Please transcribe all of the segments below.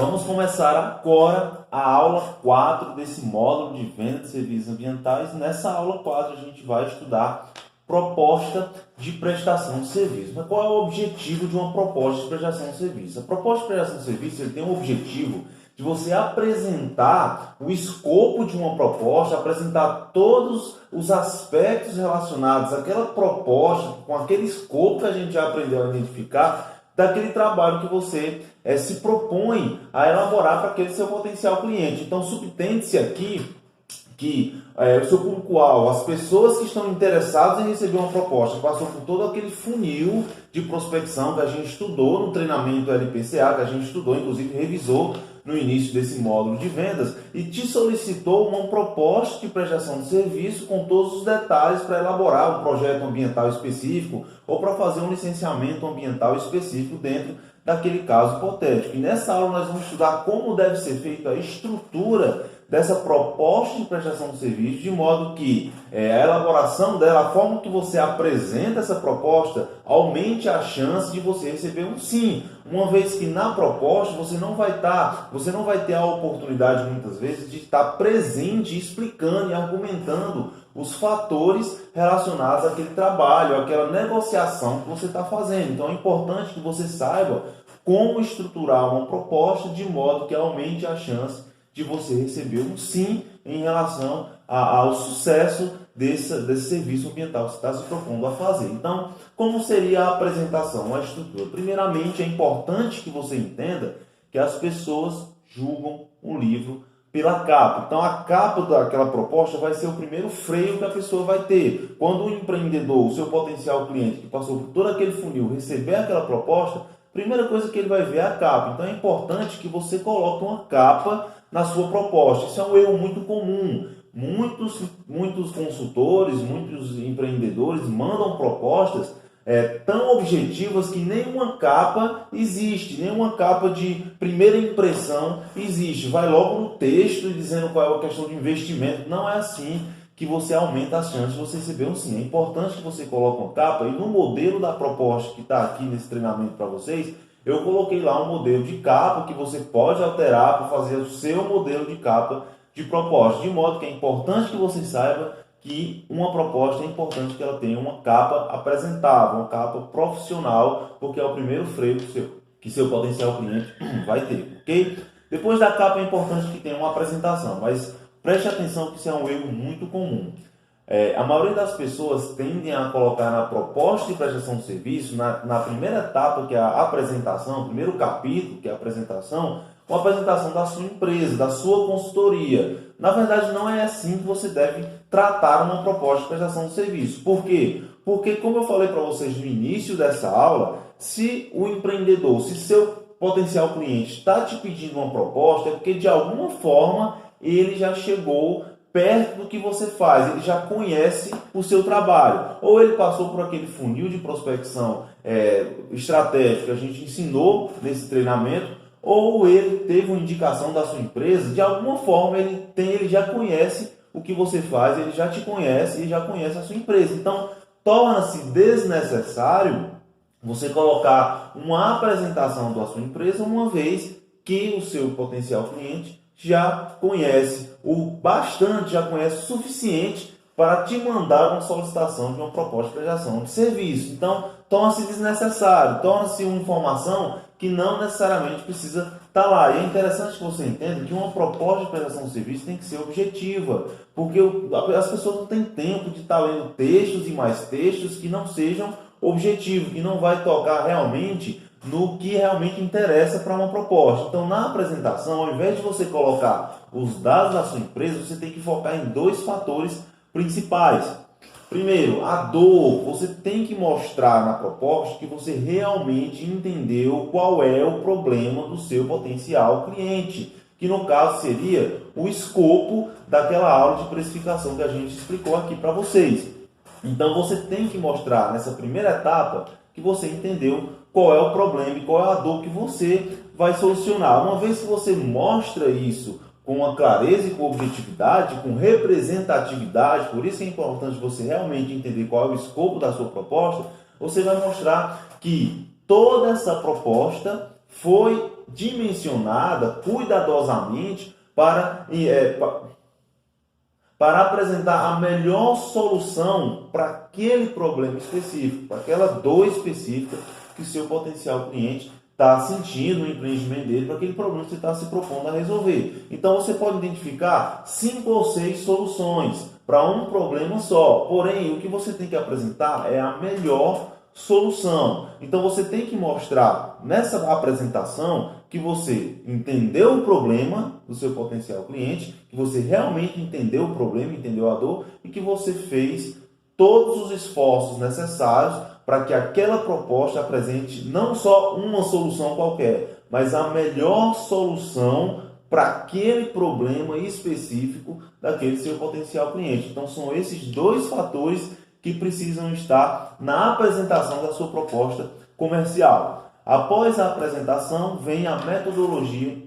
Vamos começar agora a aula 4 desse módulo de venda de serviços ambientais. Nessa aula 4 a gente vai estudar proposta de prestação de serviço. Mas qual é o objetivo de uma proposta de prestação de serviço? A proposta de prestação de serviço ele tem o objetivo de você apresentar o escopo de uma proposta, apresentar todos os aspectos relacionados àquela proposta, com aquele escopo que a gente já aprendeu a identificar, daquele trabalho que você se propõe a elaborar para aquele seu potencial cliente. Então, subtende-se aqui que o seu público-alvo, as pessoas que estão interessadas em receber uma proposta, passou por todo aquele funil de prospecção que a gente estudou no treinamento LPCA, que a gente estudou, inclusive revisou no início desse módulo de vendas, e te solicitou uma proposta de prestação de serviço com todos os detalhes para elaborar um projeto ambiental específico ou para fazer um licenciamento ambiental específico dentro daquele caso hipotético. E nessa aula nós vamos estudar como deve ser feita a estrutura dessa proposta de prestação de serviço, de modo que a elaboração dela, a forma que você apresenta essa proposta, aumente a chance de você receber um sim. Uma vez que na proposta você não vai ter a oportunidade muitas vezes de estar presente, explicando e argumentando os fatores relacionados àquele trabalho, àquela negociação que você está fazendo. Então é importante que você saiba como estruturar uma proposta de modo que aumente a chance de você receber um sim em relação ao sucesso desse serviço ambiental que você está se propondo a fazer. Então, como seria a apresentação, a estrutura? Primeiramente, é importante que você entenda que as pessoas julgam um livro pela capa. Então, a capa daquela proposta vai ser o primeiro freio que a pessoa vai ter. Quando o empreendedor, o seu potencial cliente, que passou por todo aquele funil, receber aquela proposta, a primeira coisa que ele vai ver é a capa. Então, é importante que você coloque uma capa na sua proposta. Isso é um erro muito comum. Muitos consultores, muitos empreendedores mandam propostas tão objetivas que nenhuma capa existe, nenhuma capa de primeira impressão existe. Vai logo no texto dizendo qual é a questão de investimento. Não é assim que você aumenta as chances de você receber um sim. É importante que você coloque uma capa, e no modelo da proposta que está aqui nesse treinamento para vocês, eu coloquei lá um modelo de capa que você pode alterar para fazer o seu modelo de capa de proposta. De modo que é importante que você saiba que uma proposta é importante que ela tenha uma capa apresentável, uma capa profissional, porque é o primeiro freio que seu potencial cliente vai ter, ok? Depois da capa é importante que tenha uma apresentação, mas preste atenção que isso é um erro muito comum. A maioria das pessoas tendem a colocar na proposta de prestação de serviço, na primeira etapa, que é a apresentação, o primeiro capítulo, que é a apresentação, uma apresentação da sua empresa, da sua consultoria. Na verdade, não é assim que você deve tratar uma proposta de prestação de serviço. Por quê? Porque, como eu falei para vocês no início dessa aula, se o empreendedor, se seu potencial cliente está te pedindo uma proposta, é porque de alguma forma ele já chegou perto do que você faz, ele já conhece o seu trabalho, ou ele passou por aquele funil de prospecção estratégico que a gente ensinou nesse treinamento, ou ele teve uma indicação da sua empresa, de alguma forma ele já conhece o que você faz, ele já te conhece e já conhece a sua empresa. Então, torna-se desnecessário você colocar uma apresentação da sua empresa, uma vez que o seu potencial cliente já conhece o bastante, já conhece o suficiente para te mandar uma solicitação de uma proposta de prestação de serviço. Então, torna-se desnecessário, torna-se uma informação que não necessariamente precisa estar lá. E é interessante que você entenda que uma proposta de prestação de serviço tem que ser objetiva, porque as pessoas não têm tempo de estar lendo textos e mais textos que não sejam objetivos, que não vai tocar realmente no que realmente interessa para uma proposta. Então, na apresentação, ao invés de você colocar os dados da sua empresa, você tem que focar em dois fatores principais. Primeiro, a dor. Você tem que mostrar na proposta que você realmente entendeu qual é o problema do seu potencial cliente, que no caso seria o escopo daquela aula de precificação que a gente explicou aqui para vocês. Então, você tem que mostrar nessa primeira etapa que você entendeu qual é o problema e qual é a dor que você vai solucionar. Uma vez que você mostra isso com uma clareza e com objetividade, com representatividade, por isso é importante você realmente entender qual é o escopo da sua proposta, você vai mostrar que toda essa proposta foi dimensionada cuidadosamente para apresentar a melhor solução para aquele problema específico, para aquela dor específica que o seu potencial cliente está sentindo no empreendimento dele, para aquele problema que você está se propondo a resolver. Então você pode identificar 5 ou 6 soluções para um problema só. Porém, o que você tem que apresentar é a melhor solução. Então você tem que mostrar nessa apresentação que você entendeu o problema do seu potencial cliente, que você realmente entendeu o problema, entendeu a dor e que você fez todos os esforços necessários para que aquela proposta apresente não só uma solução qualquer, mas a melhor solução para aquele problema específico daquele seu potencial cliente. Então são esses 2 fatores que precisam estar na apresentação da sua proposta comercial. Após a apresentação, vem a metodologia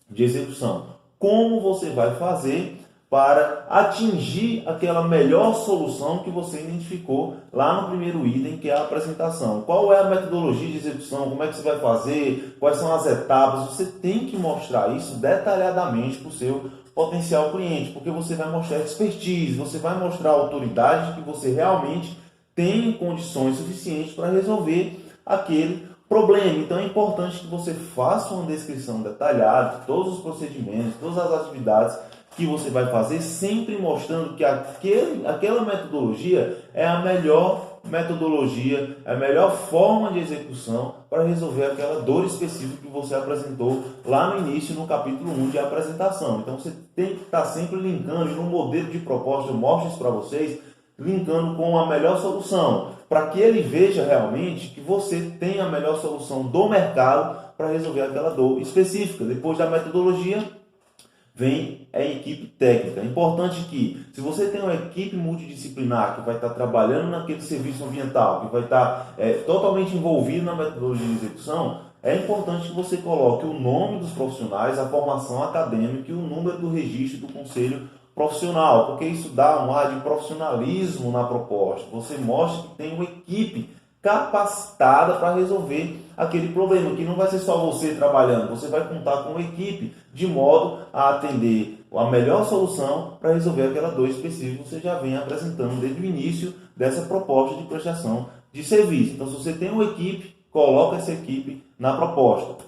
de execução. Como você vai fazer para atingir aquela melhor solução que você identificou lá no primeiro item, que é a apresentação. Qual é a metodologia de execução? Como é que você vai fazer? Quais são as etapas? Você tem que mostrar isso detalhadamente para o seu potencial cliente, porque você vai mostrar expertise, você vai mostrar autoridade que você realmente tem condições suficientes para resolver aquele problema. Então é importante que você faça uma descrição detalhada de todos os procedimentos, todas as atividades que você vai fazer, sempre mostrando que aquela metodologia é a melhor metodologia, é a melhor forma de execução para resolver aquela dor específica que você apresentou lá no início, no capítulo 1 de apresentação. Então você tem que estar sempre linkando no modelo de proposta, eu mostro isso para vocês, linkando com a melhor solução, para que ele veja realmente que você tem a melhor solução do mercado para resolver aquela dor específica. Depois da metodologia, vem a equipe técnica. É importante que, se você tem uma equipe multidisciplinar que vai estar trabalhando naquele serviço ambiental, que vai estar totalmente envolvido na metodologia de execução, é importante que você coloque o nome dos profissionais, a formação acadêmica e o número do registro do conselho profissional, porque isso dá um ar de profissionalismo na proposta. Você mostra que tem uma equipe capacitada para resolver aquele problema, que não vai ser só você trabalhando, você vai contar com uma equipe de modo a atender a melhor solução para resolver aquela dor específica que você já vem apresentando desde o início dessa proposta de prestação de serviço. Então, se você tem uma equipe, coloca essa equipe na proposta.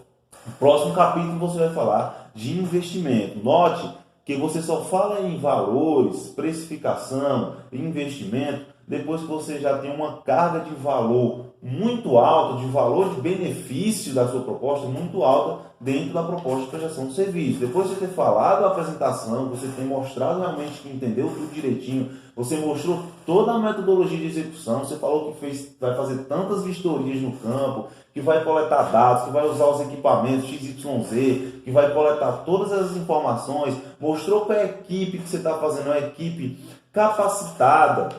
No próximo capítulo você vai falar de investimento. Note que você só fala em valores, precificação, investimento, depois que você já tem uma carga de valor muito alta, de valor de benefício da sua proposta muito alta dentro da proposta de prestação de serviço. Depois de você ter falado a apresentação, você ter mostrado realmente que entendeu tudo direitinho, você mostrou toda a metodologia de execução, você falou que vai fazer tantas vistorias no campo, que vai coletar dados, que vai usar os equipamentos XYZ, que vai coletar todas as informações, mostrou para a equipe que você está fazendo, uma equipe capacitada,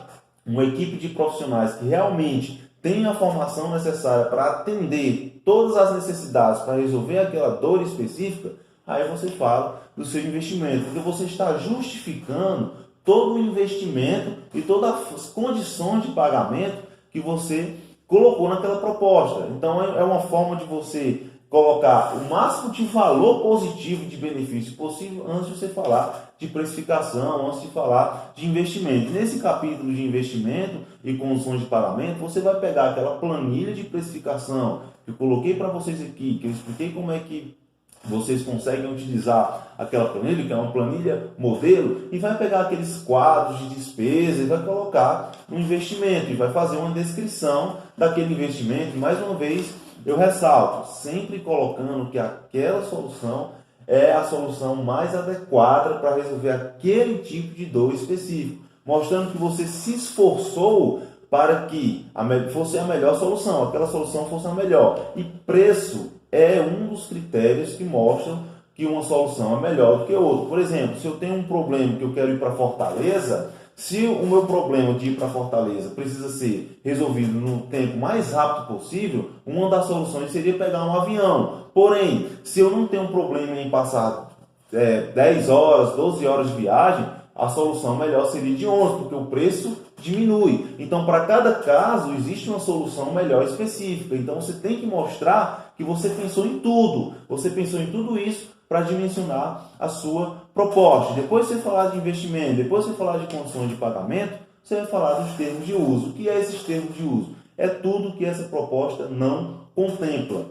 uma equipe de profissionais que realmente tem a formação necessária para atender todas as necessidades, para resolver aquela dor específica, aí você fala do seu investimento, porque você está justificando todo o investimento e todas as condições de pagamento que você colocou naquela proposta. Então é uma forma de você colocar o máximo de valor positivo de benefício possível antes de você falar de precificação, antes de falar de investimento. Nesse capítulo de investimento e condições de pagamento, você vai pegar aquela planilha de precificação que eu coloquei para vocês aqui, que eu expliquei como é que vocês conseguem utilizar aquela planilha, que é uma planilha modelo, e vai pegar aqueles quadros de despesa e vai colocar no investimento, e vai fazer uma descrição daquele investimento. E mais uma vez, eu ressalto, sempre colocando que aquela solução é a solução mais adequada para resolver aquele tipo de dor específico, mostrando que você se esforçou para que fosse a melhor solução, aquela solução fosse a melhor. E preço é um dos critérios que mostram que uma solução é melhor do que outra. Por exemplo, se eu tenho um problema que eu quero ir para Fortaleza, se o meu problema de ir para Fortaleza precisa ser resolvido no tempo mais rápido possível, uma das soluções seria pegar um avião. Porém, se eu não tenho um problema em passar 10 horas, 12 horas de viagem, a solução melhor seria de ônibus, porque o preço diminui. Então, para cada caso, existe uma solução melhor específica. Então, você tem que mostrar que você pensou em tudo. Você pensou em tudo isso para dimensionar a sua proposta. Depois você falar de investimento, depois você falar de condições de pagamento, você vai falar dos termos de uso. O que é esses termos de uso? É tudo que essa proposta não contempla.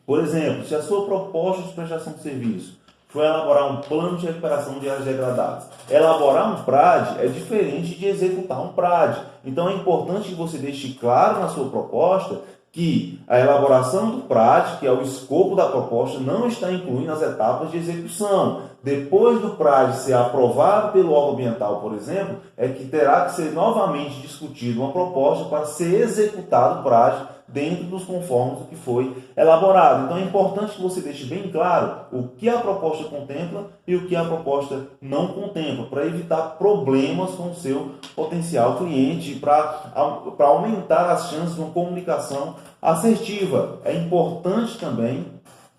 Por exemplo, se a sua proposta de prestação de serviço for elaborar um plano de recuperação de áreas degradadas, elaborar um PRAD é diferente de executar um PRAD. Então é importante que você deixe claro na sua proposta que a elaboração do PRAD, que é o escopo da proposta, não está incluindo as etapas de execução. Depois do PRAD ser aprovado pelo órgão ambiental, por exemplo, é que terá que ser novamente discutido uma proposta para ser executado o PRAD dentro dos conformes do que foi elaborado. Então é importante que você deixe bem claro o que a proposta contempla e o que a proposta não contempla, para evitar problemas com o seu potencial cliente e para aumentar as chances de uma comunicação assertiva. É importante também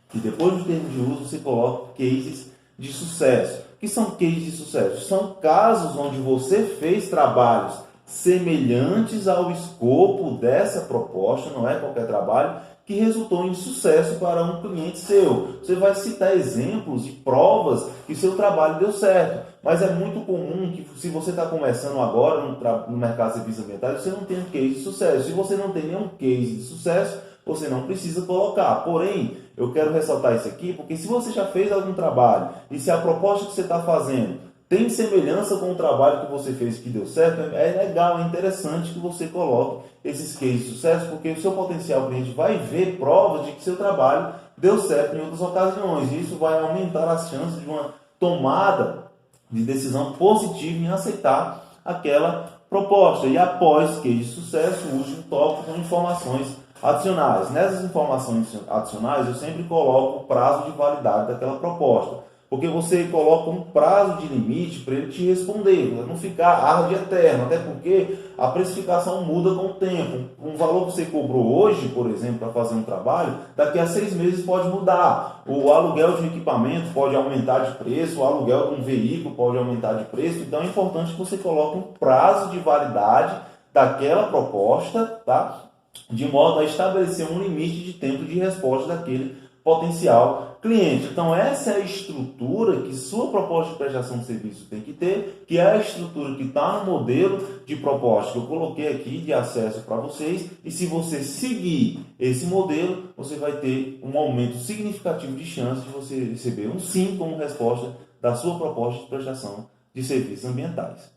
que depois do termo de uso você coloque cases de sucesso. O que são cases de sucesso? São casos onde você fez trabalhos semelhantes ao escopo dessa proposta, não é qualquer trabalho, que resultou em sucesso para um cliente seu. Você vai citar exemplos e provas que seu trabalho deu certo, mas é muito comum que, se você está começando agora no mercado de serviços ambientais, você não tem um case de sucesso. Se você não tem nenhum case de sucesso, você não precisa colocar. Porém, eu quero ressaltar isso aqui, porque se você já fez algum trabalho e se a proposta que você está fazendo tem semelhança com o trabalho que você fez que deu certo, é legal, é interessante que você coloque esses cases de sucesso, porque o seu potencial cliente vai ver provas de que seu trabalho deu certo em outras ocasiões. E isso vai aumentar as chances de uma tomada de decisão positiva em aceitar aquela proposta. E após case de sucesso, o último tópico são informações adicionais. Nessas informações adicionais, eu sempre coloco o prazo de validade daquela proposta. Porque você coloca um prazo de limite para ele te responder, para não ficar arde eterno, até porque a precificação muda com o tempo. Um valor que você cobrou hoje, por exemplo, para fazer um trabalho, daqui a 6 meses pode mudar. O aluguel de um equipamento pode aumentar de preço, o aluguel de um veículo pode aumentar de preço. Então é importante que você coloque um prazo de validade daquela proposta, tá? De modo a estabelecer um limite de tempo de resposta daquele potencial cliente. Então essa é a estrutura que sua proposta de prestação de serviço tem que ter, que é a estrutura que está no modelo de proposta que eu coloquei aqui de acesso para vocês, e se você seguir esse modelo, você vai ter um aumento significativo de chance de você receber um sim como resposta da sua proposta de prestação de serviços ambientais.